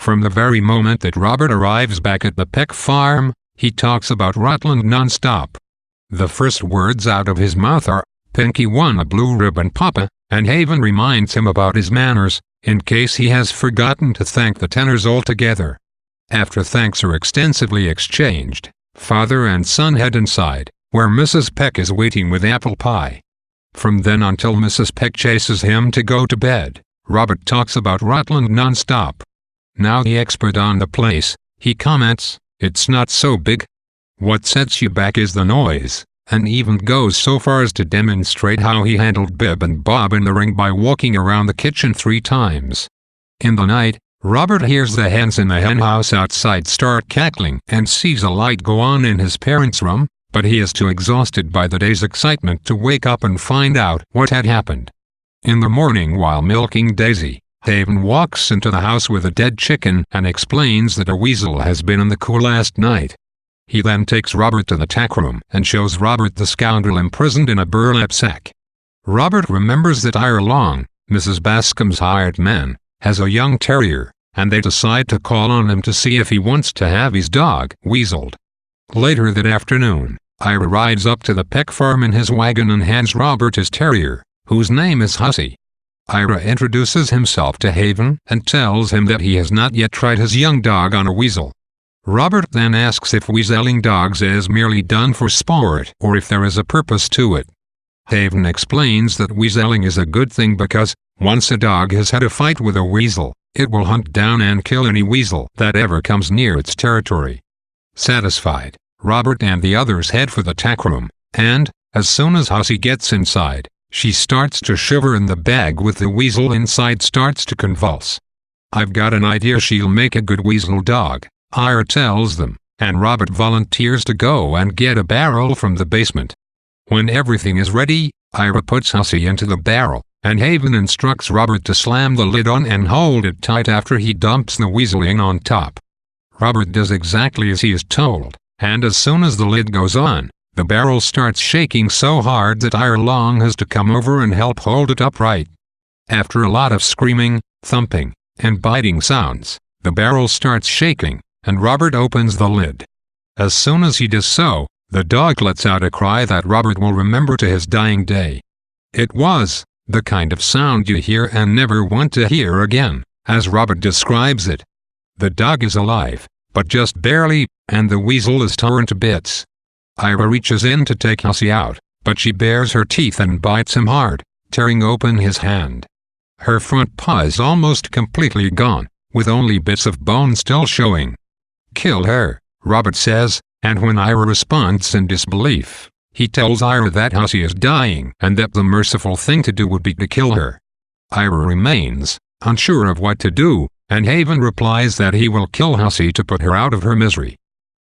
From the very moment that Robert arrives back at the Peck farm, he talks about Rutland non-stop. The first words out of his mouth are, "Pinky won a blue ribbon, Papa," and Haven reminds him about his manners, in case he has forgotten to thank the tenors altogether. After thanks are extensively exchanged, father and son head inside, where Mrs. Peck is waiting with apple pie. From then until Mrs. Peck chases him to go to bed, Robert talks about Rutland non-stop. Now the expert on the place, he comments, "It's not so big. What sets you back is the noise," and even goes so far as to demonstrate how he handled Bib and Bob in the ring by walking around the kitchen 3 times. In the night, Robert hears the hens in the henhouse outside start cackling and sees a light go on in his parents' room, but he is too exhausted by the day's excitement to wake up and find out what had happened. In the morning, while milking Daisy, Haven walks into the house with a dead chicken and explains that a weasel has been in the cool last night. He then takes Robert to the tack room and shows Robert the scoundrel imprisoned in a burlap sack. Robert remembers that Ira Long, Mrs. Bascom's hired man, has a young terrier, and they decide to call on him to see if he wants to have his dog weaseled. Later that afternoon, Ira rides up to the Peck farm in his wagon and hands Robert his terrier, whose name is Hussy. Ira introduces himself to Haven and tells him that he has not yet tried his young dog on a weasel. Robert then asks if weaseling dogs is merely done for sport or if there is a purpose to it. Haven explains that weaseling is a good thing because, once a dog has had a fight with a weasel, it will hunt down and kill any weasel that ever comes near its territory. Satisfied, Robert and the others head for the tack room, and, as soon as Hussy gets inside, she starts to shiver and the bag with the weasel inside starts to convulse. "I've got an idea she'll make a good weasel dog," Ira tells them, and Robert volunteers to go and get a barrel from the basement. When everything is ready, Ira puts Hussy into the barrel, and Haven instructs Robert to slam the lid on and hold it tight after he dumps the weaseling on top. Robert does exactly as he is told, and as soon as the lid goes on, the barrel starts shaking so hard that Ira Long has to come over and help hold it upright. After a lot of screaming, thumping, and biting sounds, the barrel starts shaking, and Robert opens the lid. As soon as he does so, the dog lets out a cry that Robert will remember to his dying day. It was the kind of sound you hear and never want to hear again, as Robert describes it. The dog is alive, but just barely, and the weasel is torn to bits. Ira reaches in to take Hussy out, but she bares her teeth and bites him hard, tearing open his hand. Her front paw is almost completely gone, with only bits of bone still showing. "Kill her," Robert says, and when Ira responds in disbelief, he tells Ira that Hussy is dying and that the merciful thing to do would be to kill her. Ira remains unsure of what to do, and Haven replies that he will kill Hussy to put her out of her misery.